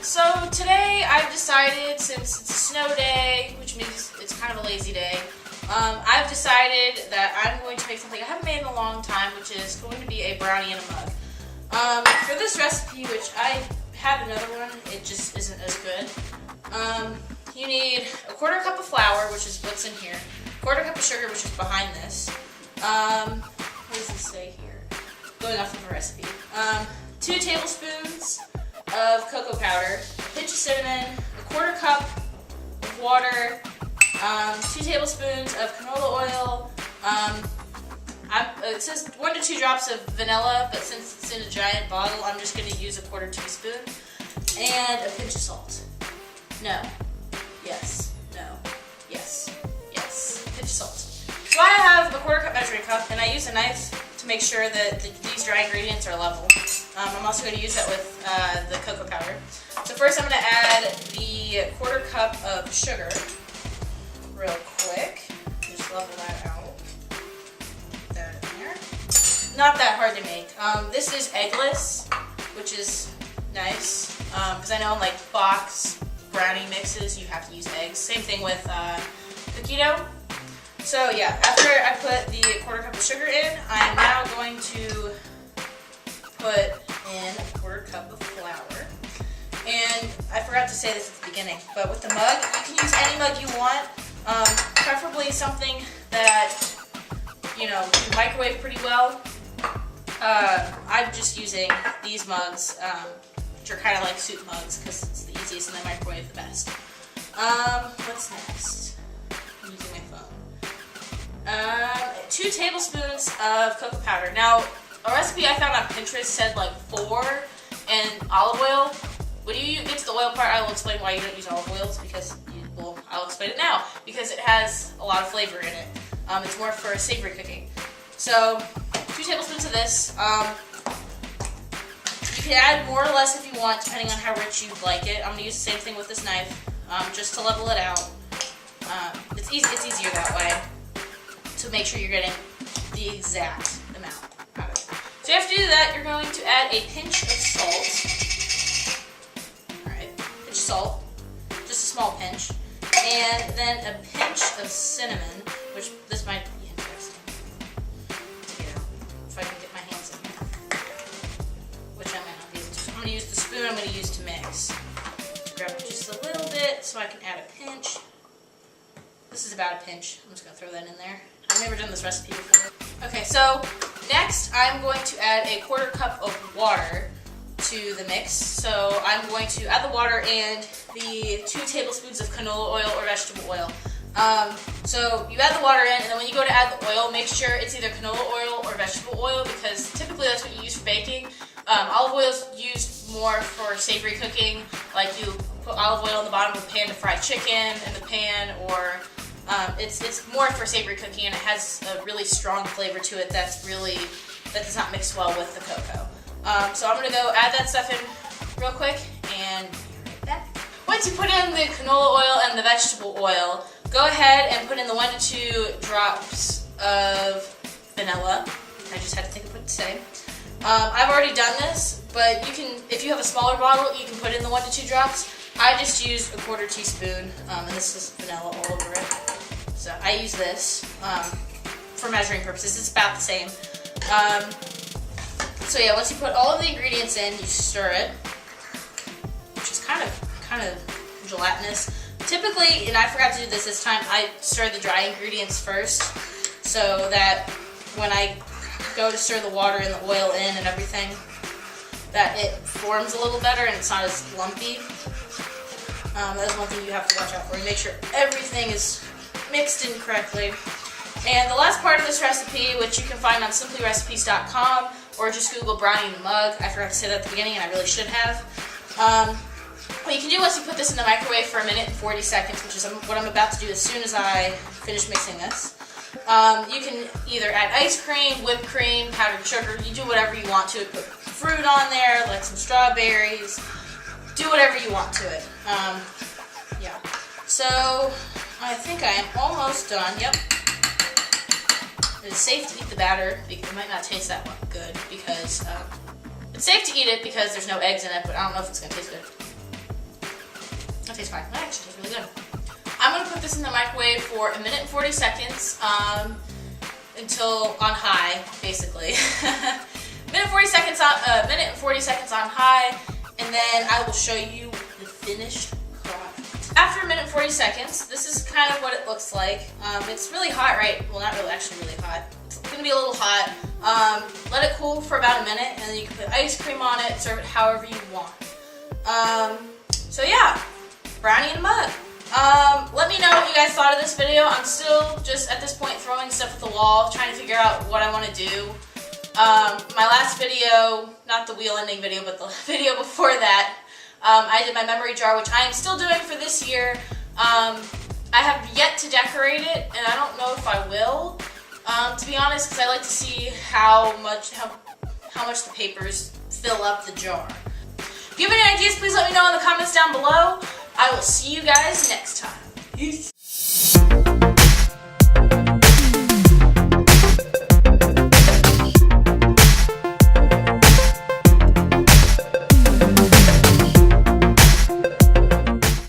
So today I've decided, since it's a snow day, which means it's kind of a lazy day, I've decided that I'm going to make something I haven't made in a long time, which is going to be a brownie in a mug. For this recipe, which I have another one, it just isn't as good. You need a quarter cup of flour, which is what's in here, quarter cup of sugar, which is behind this. What does this say here? Going off of a recipe. 2 tablespoons of cocoa powder, a pinch of cinnamon, a quarter cup of water, 2 tablespoons of canola oil. It says 1 to 2 drops of vanilla, but since it's in a giant bottle, I'm just going to use a quarter teaspoon, and a pinch of salt. No. Yes. No. Yes. Yes. Pinch of salt. So I have a quarter cup measuring cup, and I use a knife to make sure that these dry ingredients are level. I'm also going to use that with the cocoa powder. So first I'm going to add the quarter cup of sugar real quick. Just level that out. Put that in there. Not that hard to make. This is eggless, which is nice, because I know in like box brownie mixes you have to use eggs. Same thing with cookie dough. So yeah, after I put the quarter cup of sugar in, I am now going to put in a quarter cup of flour. And I forgot to say this at the beginning, but with the mug, you can use any mug you want, preferably something that, you know, you can microwave pretty well. I'm just using these mugs, which are kind of like soup mugs, because it's the easiest and they microwave the best. What's next? I'm using my phone. 2 tablespoons of cocoa powder. Now, a recipe I found on Pinterest said like 4, and olive oil. When you get to the oil part, I will explain why you don't use olive oils, because, well, I'll explain it now, because it has a lot of flavor in it. It's more for savory cooking. So, 2 tablespoons of this. You can add more or less if you want, depending on how rich you like it. I'm going to use the same thing with this knife, just to level it out. It's easier that way, to make sure you're getting the exact amount out of it. So after you do that, you're going to add a pinch of salt. Alright, pinch of salt, just a small pinch. And then a pinch of cinnamon, which this might be interesting to get out, if I can get my hands in here. Which I might not be able to. I'm going to use the spoon I'm going to use to mix. Grab just a little bit so I can add a pinch. This is about a pinch. I'm just going to throw that in there. I've never done this recipe before. Okay, so next I'm going to add a quarter cup of water to the mix. So I'm going to add the water and the 2 tablespoons of canola oil or vegetable oil. So you add the water in, and then when you go to add the oil, make sure it's either canola oil or vegetable oil, because typically that's what you use for baking. Olive oil is used more for savory cooking, like you put olive oil in the bottom of the pan to fry chicken in the pan, or it's more for savory cooking, and it has a really strong flavor to it that does not mix well with the cocoa. So I'm going to go add that stuff in real quick and be right back. Once you put in the canola oil and the vegetable oil, go ahead and put in the 1 to 2 drops of vanilla. I just had to think of what to say. I've already done this, but you can, if you have a smaller bottle, you can put in the 1 to 2 drops. I just used a quarter teaspoon, and this is vanilla all over it. So I use this for measuring purposes. It's about the same. So yeah, once you put all of the ingredients in, you stir it, which is kind of gelatinous. Typically, and I forgot to do this time, I stir the dry ingredients first, so that when I go to stir the water and the oil in and everything, that it forms a little better and it's not as lumpy. That is one thing you have to watch out for. You make sure everything is mixed in correctly. And the last part of this recipe, which you can find on simplyrecipes.com, or just Google brownie in the mug. I forgot to say that at the beginning, and I really should have. What you can do once you put this in the microwave for 1 minute and 40 seconds, which is what I'm about to do as soon as I finish mixing this. You can either add ice cream, whipped cream, powdered sugar. You do whatever you want to it. Put fruit on there, like some strawberries. Do whatever you want to it. Yeah. So I think I am almost done. Yep. It's safe to eat the batter. It might not taste that good because it's safe to eat it because there's no eggs in it, but I don't know if it's going to taste good. That tastes fine. That actually tastes really good. I'm going to put this in the microwave for 1 minute and 40 seconds until on high, basically. 1 minute and 40 seconds on high, and then I will show you the finished product. After 1 minute and 40 seconds, this is kind of what it looks like. It's really hot, right? Well, not really, actually really hot. It's going to be a little hot. Let it cool for about a minute, and then you can put ice cream on it, serve it however you want. So yeah, brownie in a mug. Let me know what you guys thought of this video. I'm still just at this point throwing stuff at the wall, trying to figure out what I want to do. My last video, not the wheel ending video, but the video before that, I did my memory jar, which I am still doing for this year. I have yet to decorate it, and I don't know if I will, to be honest, because I like to see how much the papers fill up the jar. If you have any ideas, please let me know in the comments down below. I will see you guys next time. Peace.